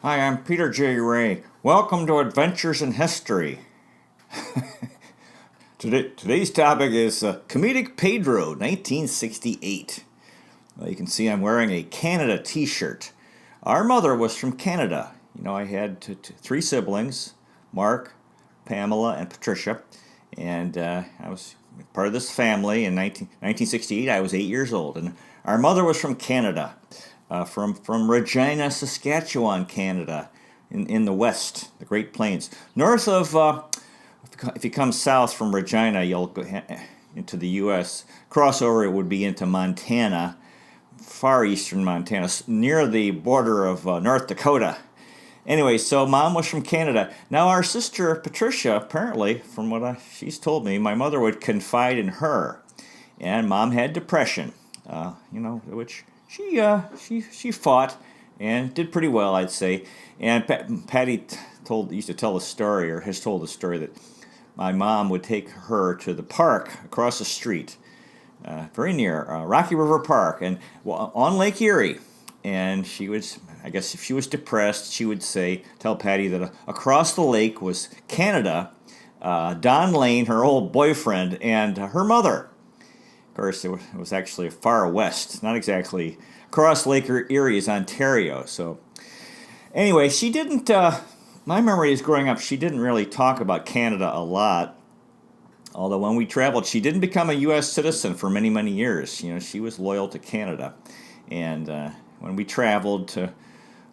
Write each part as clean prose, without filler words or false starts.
Hi, I'm Peter J. Ray. Welcome to Adventures in History. Today's topic is Comedic Pedro, 1968. Well, you can see I'm wearing a Canada t-shirt. Our mother was from Canada. I had three siblings, Mark, Pamela, and Patricia. And I was part of this family in 1968. I was 8 years old. And our mother was from Canada. From Regina, Saskatchewan, Canada, in the west, the Great Plains. North of, if you come south from Regina, you'll go into the U.S. Crossover, it would be into Montana, far eastern Montana, near the border of North Dakota. Anyway, so Mom was from Canada. Now our sister Patricia, apparently, from what she's told me, my mother would confide in her, and Mom had depression, which she fought and did pretty well, I'd say. And Patty used to tell the story, or has told the story, that my mom would take her to the park across the street, very near Rocky River Park, and on Lake Erie. And she would, I guess, if she was depressed, she would tell Patty that across the lake was Canada, Don Lane, her old boyfriend, and her mother. Of course, it was actually far west, not exactly across Lake Erie is Ontario. So anyway, she didn't, my memory is growing up, she didn't really talk about Canada a lot. Although when we traveled, she didn't become a U.S. citizen for many, many years. She was loyal to Canada. And when we traveled to,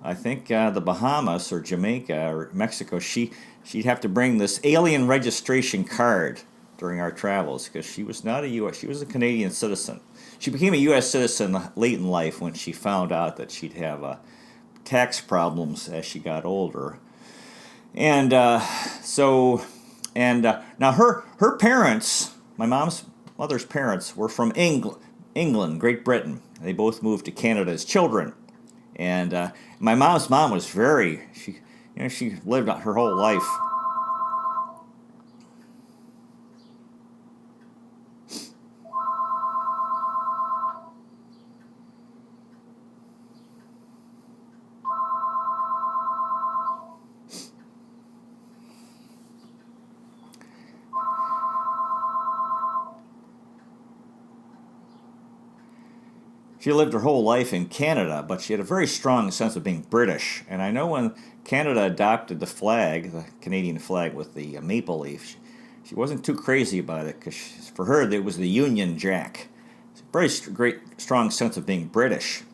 I think, the Bahamas or Jamaica or Mexico, she'd have to bring this alien registration card during our travels, because she was not a U.S. She was a Canadian citizen. She became a U.S. citizen late in life when she found out that she'd have tax problems as she got older. And now her parents, my mother's parents, were from England, Great Britain. They both moved to Canada as children. And my mom's mom was she lived her whole life. She lived her whole life in Canada, but she had a very strong sense of being British. And I know when Canada adopted the flag, the Canadian flag with the maple leaf, she wasn't too crazy about it, because for her it was the Union Jack. It's a very great, strong sense of being British.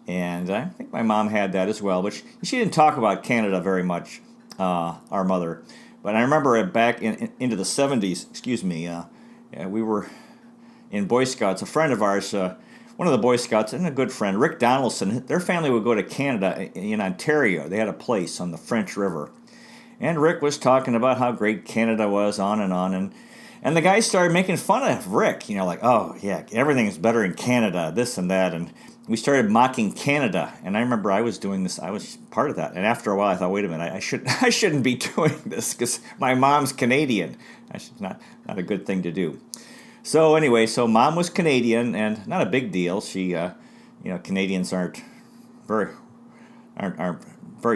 And I think my mom had that as well, but she didn't talk about Canada very much, our mother. But I remember back into the 70s, we were in Boy Scouts. A friend of ours, one of the Boy Scouts and a good friend, Rick Donaldson, their family would go to Canada in Ontario. They had a place on the French River. And Rick was talking about how great Canada was, on. And the guys started making fun of Rick, oh, yeah, everything's better in Canada, this and that. And we started mocking Canada. And I remember I was doing this, I was part of that. And after a while, I thought, wait a minute, I shouldn't be doing this, because my mom's Canadian. That's not a good thing to do. So anyway, Mom was Canadian, and not a big deal. She, Canadians aren't very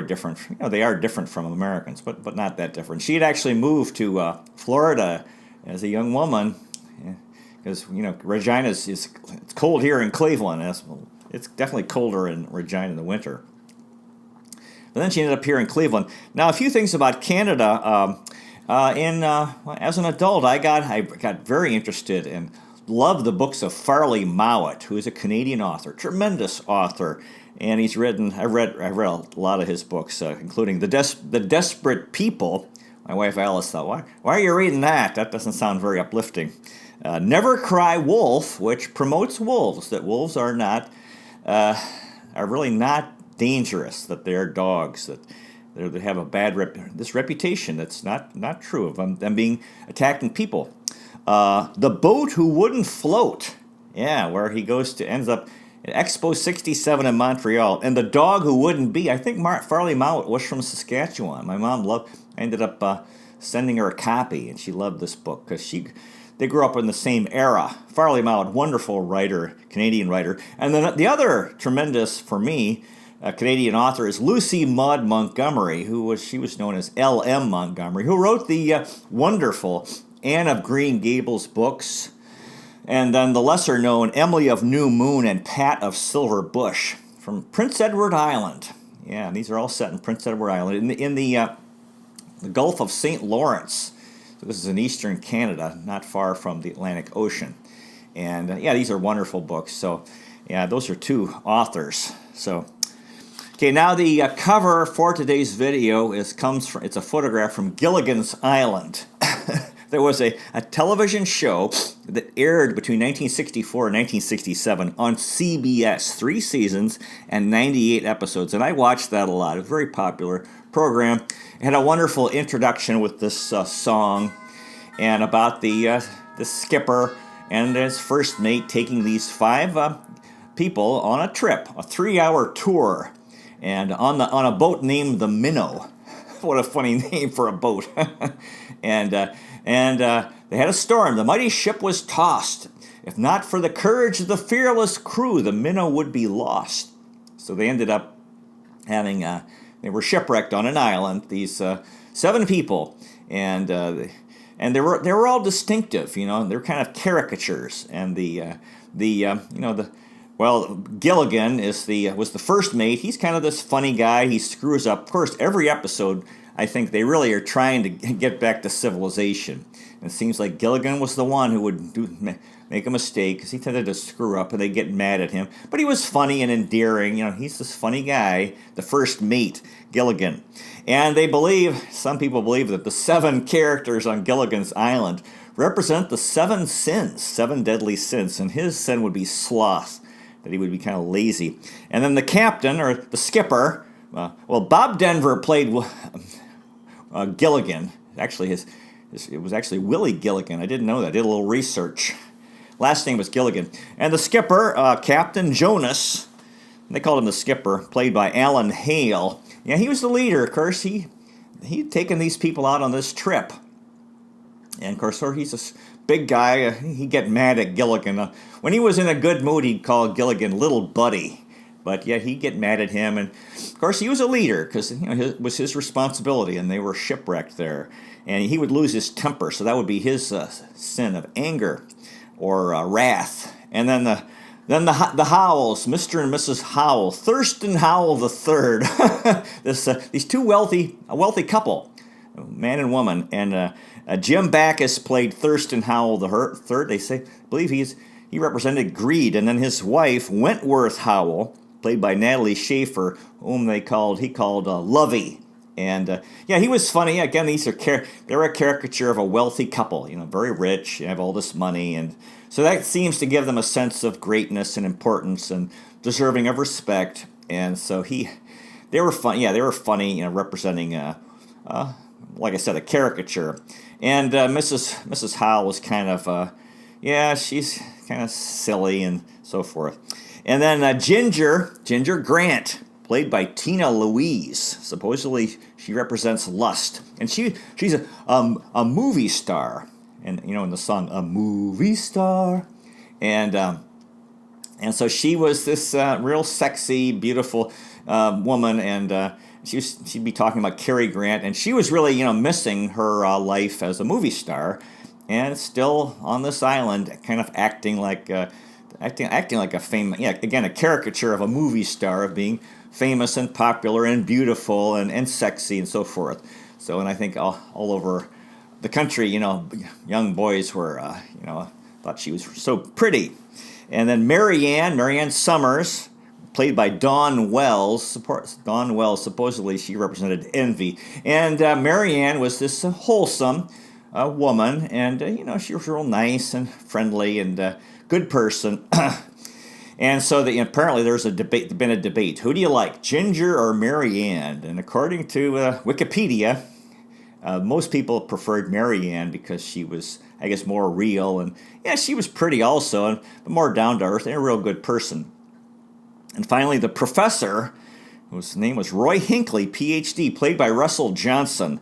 different. They are different from Americans, but not that different. She had actually moved to Florida as a young woman, because Regina it's cold here in Cleveland. It's definitely colder in Regina in the winter. But then she ended up here in Cleveland. Now, a few things about Canada. As an adult, I got very interested and loved the books of Farley Mowat, who is a Canadian author, tremendous author, and I read a lot of his books, including The Desperate People. My wife Alice thought, why are you reading that? That doesn't sound very uplifting. Never Cry Wolf, which promotes wolves, that wolves are really not dangerous, that they're dogs, that they have a bad reputation that's not true of them being attacking people. The Boat Who Wouldn't Float, where he ends up at Expo 67 in Montreal. And The Dog Who Wouldn't Be. I think Farley Mowat was from Saskatchewan. My mom I ended up sending her a copy, and she loved this book because they grew up in the same era. Farley Mowat, wonderful writer, Canadian writer. And then the other tremendous, for me, Canadian author is Lucy Maud Montgomery, she was known as L.M. Montgomery, who wrote the wonderful Anne of Green Gables books, and then the lesser-known Emily of New Moon and Pat of Silver Bush from Prince Edward Island. Yeah, these are all set in Prince Edward Island in the Gulf of St. Lawrence. So this is in eastern Canada, not far from the Atlantic Ocean. And yeah, these are wonderful books. So yeah, those are two authors. So okay, now the cover for today's video it's a photograph from Gilligan's Island. There was a television show that aired between 1964 and 1967 on CBS, 3 seasons and 98 episodes, and I watched that a lot. It was a very popular program. It had a wonderful introduction with this song and about the skipper and his first mate taking these 5 people on a trip, a 3-hour tour, and on a boat named the Minnow. What a funny name for a boat. And they had a storm. The mighty ship was tossed. If not for the courage of the fearless crew, the Minnow would be lost. So they ended up having, they were shipwrecked on an island, these 7 people. And they were all distinctive, you know, they're kind of caricatures. And Gilligan was the first mate. He's kind of this funny guy. He screws up. Of course, every episode, I think they really are trying to get back to civilization. And it seems like Gilligan was the one who would make a mistake because he tended to screw up and they get mad at him. But he was funny and endearing. You know, he's this funny guy, the first mate, Gilligan. And some people believe that the 7 characters on Gilligan's Island represent the 7 sins, 7 deadly sins. And his sin would be sloth, that he would be kind of lazy. And then the captain, or the skipper, Bob Denver played Gilligan. Actually, it was actually Willie Gilligan. I didn't know that. I did a little research. Last name was Gilligan. And the skipper, Captain Jonas, they called him the skipper, played by Alan Hale. Yeah, he was the leader. Of course, he'd taken these people out on this trip. And, of course, he's a big guy. He'd get mad at Gilligan. When he was in a good mood, he'd call Gilligan Little Buddy. But, yeah, he'd get mad at him. And, of course, he was a leader because it was his responsibility, and they were shipwrecked there. And he would lose his temper, so that would be his sin of anger or wrath. And then the Howells, Mr. and Mrs. Howell, Thurston Howell III. These two a wealthy couple, man and woman. And Jim Backus played Thurston Howell III. They believe he represented greed. And then his wife, Wentworth Howell, played by Natalie Schaefer, whom he called Lovey. And he was funny. Again, they're a caricature of a wealthy couple, very rich, have all this money, and so that seems to give them a sense of greatness and importance and deserving of respect. And so they were fun. Yeah, they were funny, representing, like I said, a caricature. And Mrs. Howell was kind of, she's kind of silly and so forth. And then Ginger Grant, played by Tina Louise. Supposedly, she represents lust, and she's a movie star, and in the song "A Movie Star," and so she was this real sexy, beautiful woman, and she'd be talking about Cary Grant, and she was really missing her life as a movie star, and still on this island, kind of acting like a a caricature of a movie star, of being famous and popular and beautiful and sexy and so forth. So, and I think all over the country, young boys were, thought she was so pretty. And then Marianne Summers, played by Dawn Wells. Supposedly she represented envy. And Marianne was this wholesome woman, and, she was real nice and friendly and good person. And so apparently there's been a debate. Who do you like, Ginger or Marianne? And according to Wikipedia, most people preferred Marianne because she was, I guess, more real. And she was pretty also, but more down to earth and a real good person. And finally, the professor, whose name was Roy Hinckley, Ph.D., played by Russell Johnson.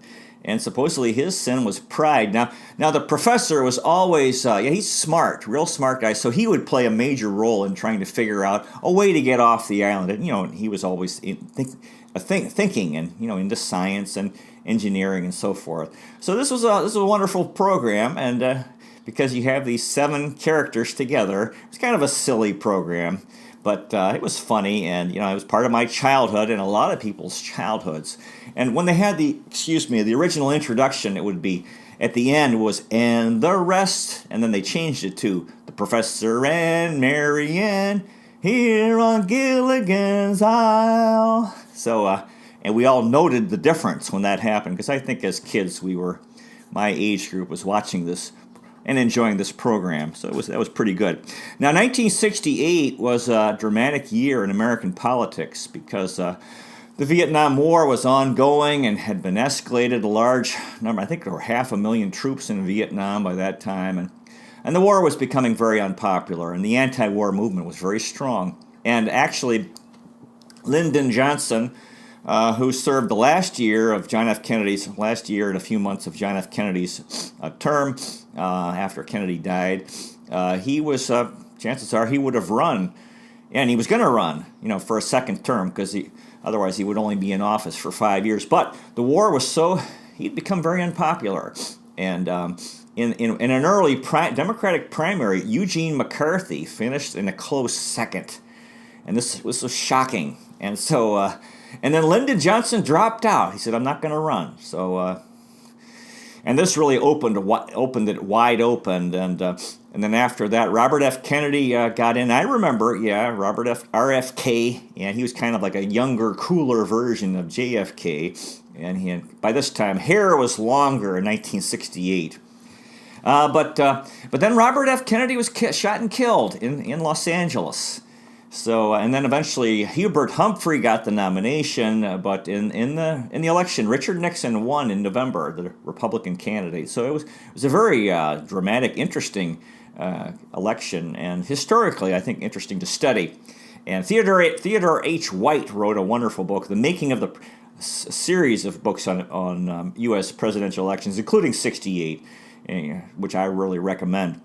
and supposedly his sin was pride. Now the professor was always, he's smart, real smart guy, so he would play a major role in trying to figure out a way to get off the island. And, he was always thinking and, into science and engineering and so forth. So this was a wonderful program, and because you have these 7 characters together, it's kind of a silly program. But it was funny, and it was part of my childhood and a lot of people's childhoods. And when they had the original introduction, it would be at the end was "and the rest," and then they changed it to "the Professor and Marianne here on Gilligan's Isle." So, and we all noted the difference when that happened, because I think as kids my age group was watching this and enjoying this program. So that was pretty good. Now, 1968 was a dramatic year in American politics because the Vietnam War was ongoing and had been escalated a large number. I think there were 500,000 troops in Vietnam by that time. And the war was becoming very unpopular, and the anti-war movement was very strong. And actually, Lyndon Johnson, who served the last year and a few months of John F. Kennedy's term after Kennedy died, chances are he would have run, and he was going to run, for a second term, because otherwise he would only be in office for 5 years. But the war was he'd become very unpopular. And in an early Democratic primary, Eugene McCarthy finished in a close second. And this was so shocking. And so... and then Lyndon Johnson dropped out. He said, "I'm not going to run." So, and this really opened it wide open. And then after that, Robert F. Kennedy got in. I remember, RFK. And he was kind of like a younger, cooler version of JFK. And by this time, hair was longer in 1968. But then Robert F. Kennedy was shot and killed in Los Angeles. So, and then eventually Hubert Humphrey got the nomination, but in the election, Richard Nixon won in November, the Republican candidate. So it was a very dramatic, interesting election, and historically, I think, interesting to study. And Theodore H. White wrote a wonderful book, The Making of the series of books on U.S. presidential elections, including '68, which I really recommend.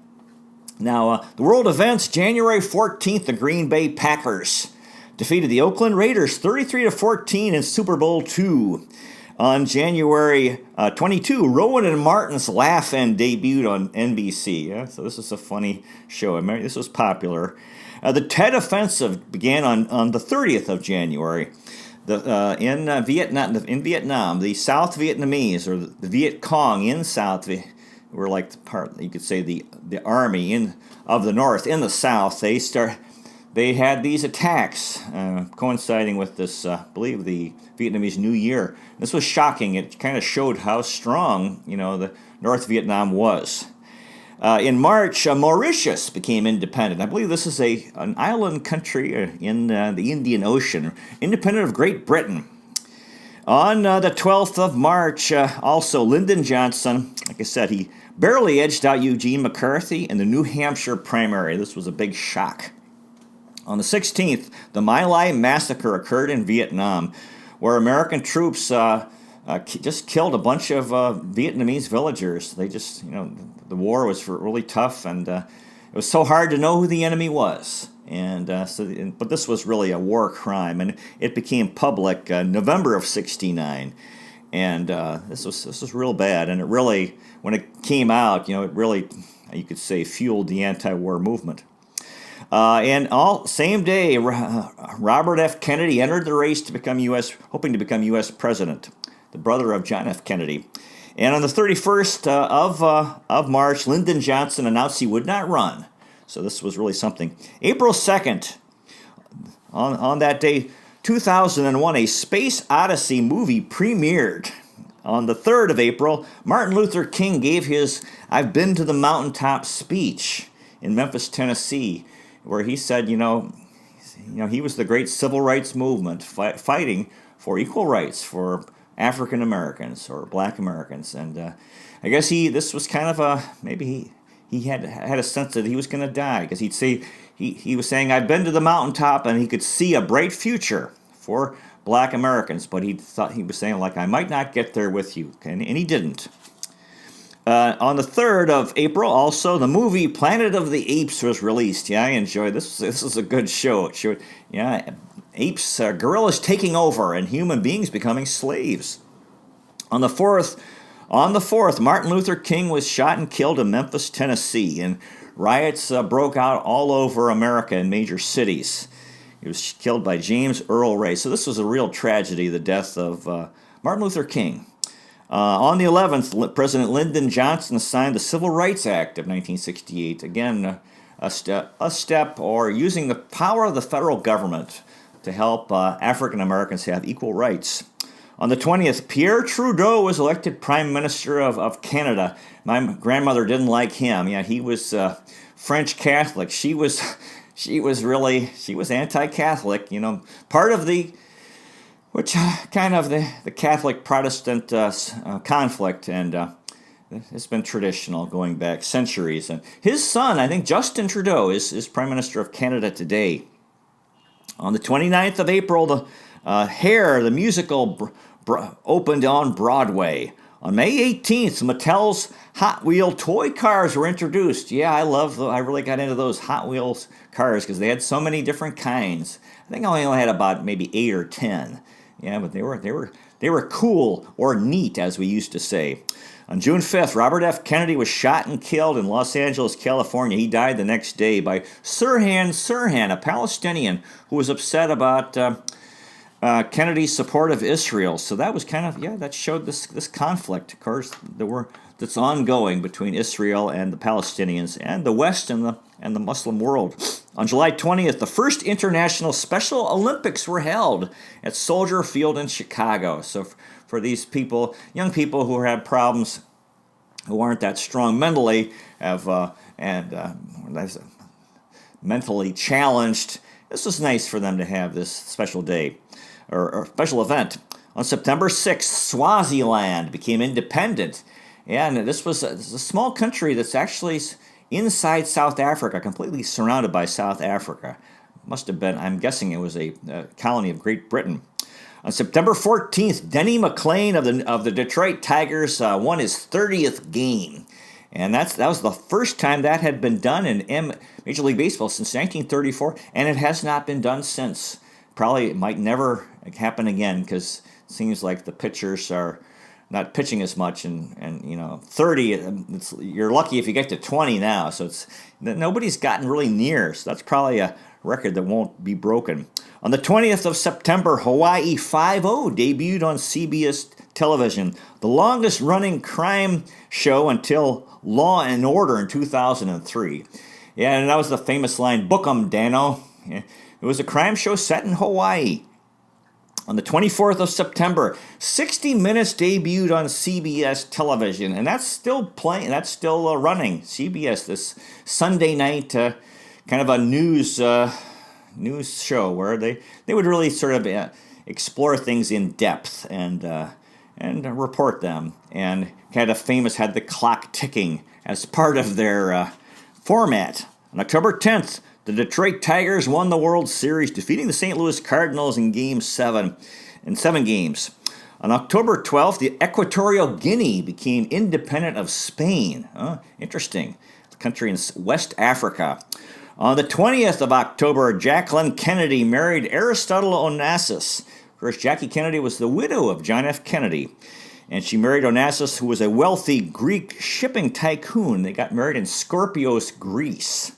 Now, the world events, January 14th, the Green Bay Packers defeated the Oakland Raiders 33-14 in Super Bowl II. On January 22, Rowan and Martin's Laugh-In debuted on NBC. Yeah? So this is a funny show. This was popular. The Tet Offensive began on the 30th of January. In Vietnam, the South Vietnamese, or the Viet Cong in South Vietnam, were like you could say the army of the North in the South. They had these attacks coinciding with this, I believe, the Vietnamese New Year. This was shocking. It kind of showed how strong, the North Vietnam was. In March, Mauritius became independent. I believe this is an island country in the Indian Ocean, independent of Great Britain. On the 12th of March, also Lyndon Johnson, like I said, he barely edged out Eugene McCarthy in the New Hampshire primary. This was a big shock. On the 16th, the My Lai massacre occurred in Vietnam, where American troops just killed a bunch of Vietnamese villagers. They just, the war was really tough, and it was so hard to know who the enemy was. But this was really a war crime, and it became public November of '69, and this was real bad. And it really, when it came out, it really, you could say, fueled the anti-war movement. Same day, Robert F. Kennedy entered the race hoping to become U.S. president, the brother of John F. Kennedy. And on the 31st of March, Lyndon Johnson announced he would not run. So this was really something. April 2nd, on that day, 2001, a Space Odyssey movie premiered. On the 3rd of April, Martin Luther King gave his "I've Been to the Mountaintop" speech in Memphis, Tennessee, where he said, he was the great civil rights movement fighting for equal rights for African Americans or Black Americans. And I guess this was kind of maybe he had a sense that he was going to die, because he'd say he was saying, "I've been to the mountaintop," and he could see a bright future for black Americans, but he was saying, like, I might not get there with you, and he didn't. On the 3rd of April, also, the movie Planet of the Apes was released. Yeah, I enjoyed this. This is a good show. It showed, apes, gorillas taking over, and human beings becoming slaves. On the 4th, Martin Luther King was shot and killed in Memphis, Tennessee, and riots broke out all over America in major cities. He was killed by James Earl Ray. So this was a real tragedy, the death of Martin Luther King. On the 11th, President Lyndon Johnson signed the Civil Rights Act of 1968. Again, a step or using the power of the federal government to help African Americans have equal rights. On the 20th, Pierre Trudeau was elected Prime Minister of Canada. My grandmother didn't like him. Yeah, he was French Catholic. She was anti-Catholic. Part of the Catholic Protestant conflict, and it's been traditional going back centuries. And his son, I think Justin Trudeau, is Prime Minister of Canada today. On the 29th of April, the Hair, the musical, opened on Broadway. On May 18th, Mattel's Hot Wheel toy cars were introduced. Yeah, I really got into those Hot Wheels cars because they had so many different kinds. I think I only had about maybe 8 or 10. Yeah, but they were cool, or neat, as we used to say. On June 5th, Robert F. Kennedy was shot and killed in Los Angeles, California. He died the next day by Sirhan Sirhan, a Palestinian who was upset about Kennedy's support of Israel. So that was that showed this conflict, of course, that's ongoing between Israel and the Palestinians and the West and the Muslim world. On July 20th, the first International Special Olympics were held at Soldier Field in Chicago. So for these people, young people who had problems, who aren't that strong mentally, mentally challenged, this was nice for them to have this special day or special event. On September 6th, Swaziland became independent. Yeah, and this was a small country that's actually inside South Africa, completely surrounded by South Africa. Must have been, I'm guessing it was a colony of Great Britain. On September 14th, Denny McLain of the Detroit Tigers won his 30th game. And that was the first time that had been done in Major League Baseball since 1934, and it has not been done since. Probably it might never happen again because it seems like the pitchers are not pitching as much, and 30, you're lucky if you get to 20 now, so nobody's gotten really near, so that's probably a record that won't be broken. On the 20th of September, Hawaii Five-0 debuted on CBS television, the longest running crime show until Law and Order in 2003. Yeah, and that was the famous line, "Book 'em, Dano." Yeah, it was a crime show set in Hawaii. On the 24th of September, 60 Minutes debuted on CBS television, and that's still playing. That's still running. CBS this Sunday night, kind of a news show where they would really sort of explore things in depth and report them. And had the clock ticking as part of their format. On October 10th. The Detroit Tigers won the World Series, defeating the St. Louis Cardinals in Game 7 in 7 games. On October 12th, the Equatorial Guinea became independent of Spain. Interesting. The country in West Africa. On the 20th of October, Jacqueline Kennedy married Aristotle Onassis. Of course, Jackie Kennedy was the widow of John F. Kennedy. And she married Onassis, who was a wealthy Greek shipping tycoon. They got married in Scorpios, Greece.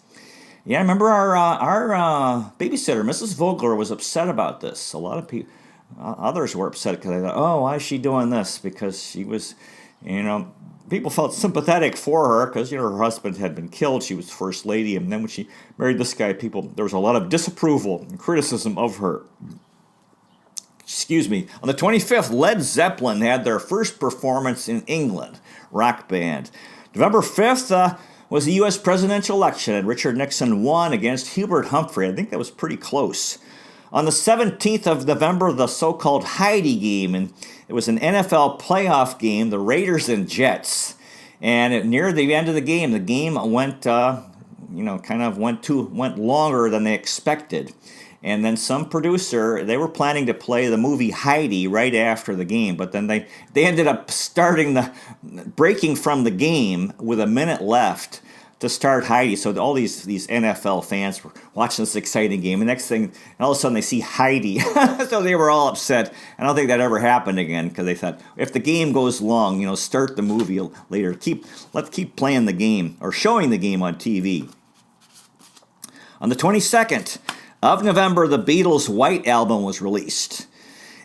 Yeah, I remember our babysitter, Mrs. Vogler, was upset about this. A lot of people, others were upset because they thought, oh, why is she doing this? Because she was, people felt sympathetic for her because, her husband had been killed. She was first lady. And then when she married this guy, there was a lot of disapproval and criticism of her. Excuse me. On the 25th, Led Zeppelin had their first performance in England, rock band. November 5th, was the U.S. presidential election, and Richard Nixon won against Hubert Humphrey. I think that was pretty close. On the 17th of November, the so-called Heidi game, and it was an NFL playoff game, the Raiders and Jets. And near the end of the game went, went longer than they expected. And then some producer, they were planning to play the movie Heidi right after the game, but then they ended up breaking from the game with a minute left to start Heidi. So all these NFL fans were watching this exciting game. The next thing, and all of a sudden they see Heidi. So they were all upset. I don't think that ever happened again, because they thought, if the game goes long, start the movie later. Let's keep playing the game or showing the game on TV. On the 22nd of November, the Beatles' White Album was released.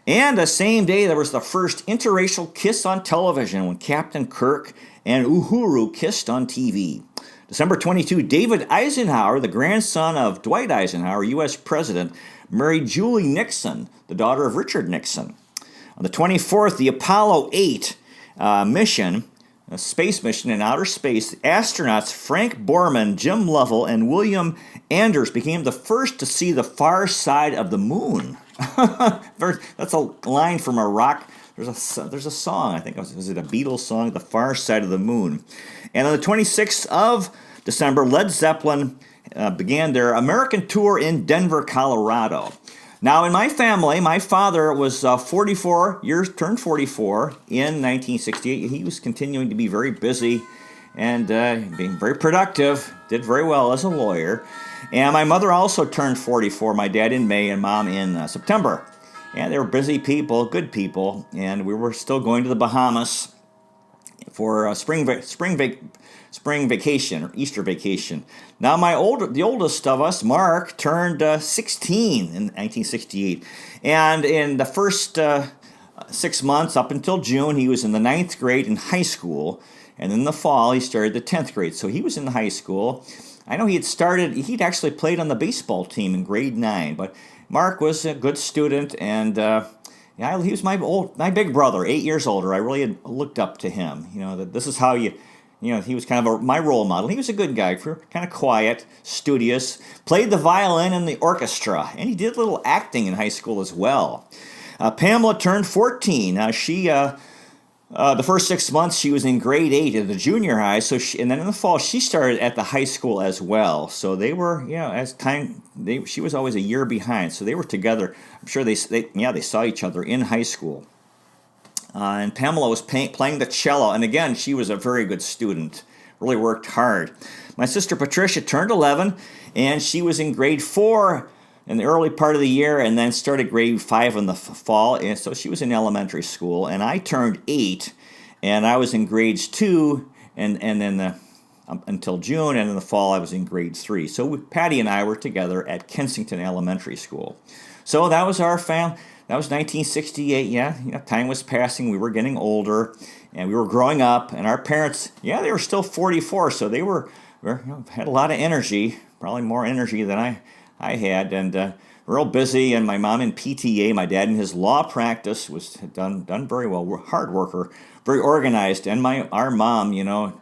And the same day, there was the first interracial kiss on television when Captain Kirk and Uhuru kissed on TV. December 22, David Eisenhower, the grandson of Dwight Eisenhower, U.S. President, married Julie Nixon, the daughter of Richard Nixon. On the 24th, the Apollo 8 mission, a space mission in outer space, astronauts Frank Borman, Jim Lovell, and William Anders became the first to see the far side of the moon. That's a line from a rock. There's a song, I think, was it a Beatles song, The Far Side of the Moon. And on the 26th of December, Led Zeppelin began their American tour in Denver, Colorado. Now, in my family, my father was turned 44 in 1968. He was continuing to be very busy and being very productive, did very well as a lawyer. And my mother also turned 44, my dad in May and mom in September. And they were busy people, good people, and we were still going to the Bahamas for spring vacation or Easter vacation. Now, the oldest of us, Mark, turned 16 in 1968, and in the first 6 months up until June, he was in the 9th grade in high school, and in the fall he started the 10th grade. So he was in high school. I know he'd actually played on the baseball team in grade 9, but Mark was a good student, and he was my big brother, 8 years older. I really had looked up to him. That this is how he was kind of my role model. He was a good guy, kind of quiet, studious, played the violin in the orchestra, and he did a little acting in high school as well. Pamela turned 14. The first 6 months she was in grade 8 at the junior high, and then in the fall she started at the high school as well. So they were, she was always a year behind. So they were together. I'm sure they saw each other in high school. And Pamela was playing the cello, and again she was a very good student. Really worked hard. My sister Patricia turned 11, and she was in grade 4 in the early part of the year, and then started grade 5 in the fall, and so she was in elementary school. And I turned 8, and I was in grades 2, and then until June, and in the fall I was in grade 3. So Patty and I were together at Kensington Elementary School. So that was our family. That was 1968. Yeah, time was passing. We were getting older, and we were growing up. And our parents, they were still 44, so they had a lot of energy, probably more energy than I had, and real busy. And my mom in PTA, my dad in his law practice was done very well. Hard worker, very organized, and our mom,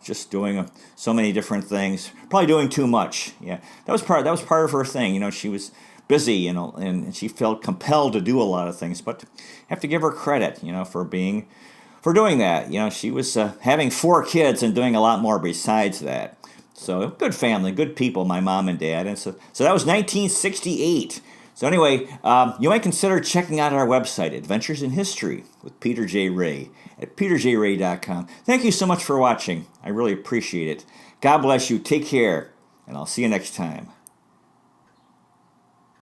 just doing so many different things. Probably doing too much. Yeah, that was part of her thing. She was busy, and she felt compelled to do a lot of things. But I have to give her credit, for doing that. She was having 4 kids and doing a lot more besides that. So good family, good people, my mom and dad. And so that was 1968. So anyway, you might consider checking out our website, Adventures in History with Peter J. Ray at peterjray.com. Thank you so much for watching. I really appreciate it. God bless you. Take care, and I'll see you next time.